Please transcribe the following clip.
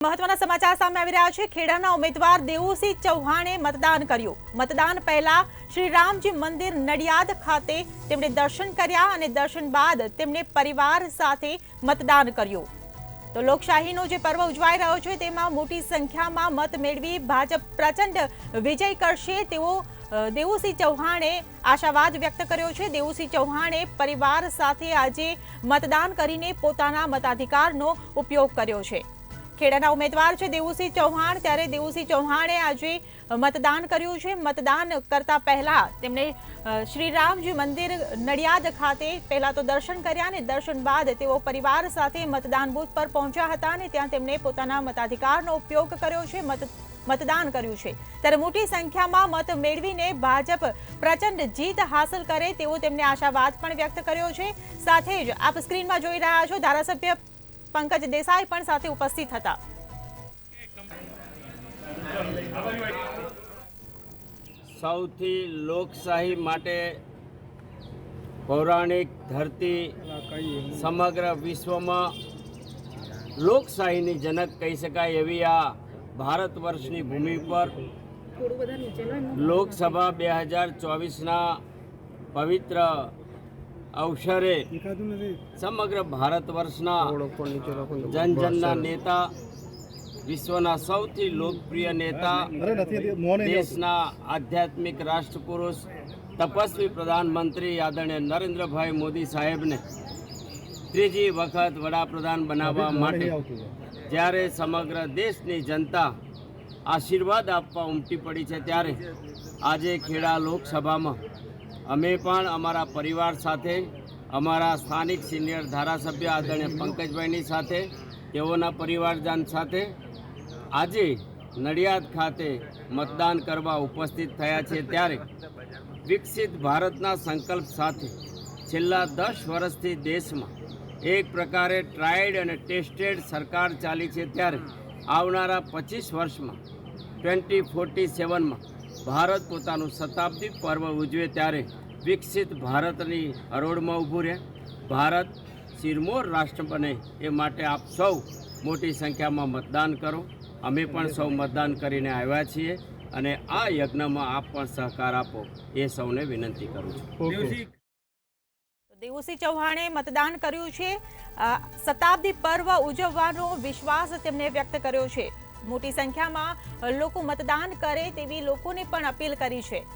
મહત્વના સમાચાર સામે આવી રહ્યા છે। ખેડાના ઉમેદવાર દેવુસિંહ ચૌહાણે મતદાન કર્યું। મતદાન પહેલા શ્રી રામજી મંદિર નડિયાદ ખાતે તેમણે દર્શન કર્યા અને દર્શન બાદ તેમણે પરિવાર સાથે મતદાન કર્યું। તો લોકશાહીનો જે પર્વ ઉજવાઈ રહ્યો છે તેમાં મોટી સંખ્યામાં મત મેળવી ભાજપ પ્રચંડ વિજય કરશે તેવો દેવુસિંહ ચૌહાણે આશાવાદ વ્યક્ત કર્યો છે। દેવુસિંહ ચૌહાણે પરિવાર સાથે આજે મતદાન કરીને પોતાના મતાધિકારનો ઉપયોગ કર્યો છે। ખેડાના ઉમેદવાર છે દેવુસિંહ ચૌહાણ, ત્યારે દેવુસિંહ ચૌહાણે આજે મતદાન કર્યું છે। મતદાન કરતા પહેલા તેમણે શ્રી રામજી મંદિર નડિયાદ ખાતે પહેલા તો દર્શન કર્યા અને દર્શન બાદ તેઓ પરિવાર સાથે મતદાન બૂથ પર પહોંચ્યા હતા અને ત્યાં તેમણે પોતાના મતાધિકારનો ઉપયોગ કર્યો છે, મતદાન કર્યું છે। ત્યારે મોટી સંખ્યામાં મત મેળવીને ભાજપ પ્રચંડ જીત હાંસલ કરે તેવો તેમણે આશાવાદ પણ વ્યક્ત કર્યો છે। સાથે જ આપ સ્ક્રીનમાં જોઈ રહ્યા છો ધારાસભ્ય पंकज देसाई पण साथे उपस्थित था। सौथी लोकशाही माटे पौराणिक धरती समग्र विश्व में लोकशाही जनक कही शकाय एवी आ भारतवर्षनी भूमि पर लोकसभा 2024 पवित्र अवसरे समग्र भारतवर्षना जनजनना नेता, विश्वना सौथी लोकप्रिय नेता, देशना आध्यात्मिक राष्ट्रपुरुष, तपस्वी प्रधानमंत्री आदरणीय नरेंद्र भाई मोदी साहेब ने त्रीजी वखत वडाप्रधान बनावा माटे ज्यारे समग्र देशनी जनता आशीर्वाद आपवा उमटी पड़ी है, त्यारे आजे खेड़ा लोकसभा में अमे पण अमारा परिवार साथे अमारा स्थानिक सीनियर धारासभ्य आदरणीय पंकजभाईनी साथे तेओना परिवारजन साथे आजे नडियाद खाते मतदान करवा उपस्थित थया छे। त्यारे विकसित भारतना संकल्प साथे छेल्ला 10 वर्षथी देश में एक प्रकारे ट्राइड अने टेस्टेड सरकार चाली छे, त्यारे आवनारा 25 वर्ष में 2047 में भारत पोतानुं शताब्दी पर्व उजवे त्यारे विकसित भारतनी हरोड़ में ऊभुं रहे, भारत सिरमौर राष्ट्र बने ए माटे आप सौ मोटी संख्या में मतदान करो। अमे पण सौ मतदान करीने आव्या छीए अने आ यज्ञ में आप पण सहकार आपो ए सौने विनंती करूं छुं। देवुसिंह चौहाणे मतदान कर्युं छे। शताब्दी पर्व उजवવાનો विश्वास તેમણે વ્યક્ત કર્યો છે। મોટી સંખ્યામાં લોકો મતદાન કરે તેવી લોકોને પણ અપીલ કરી છે।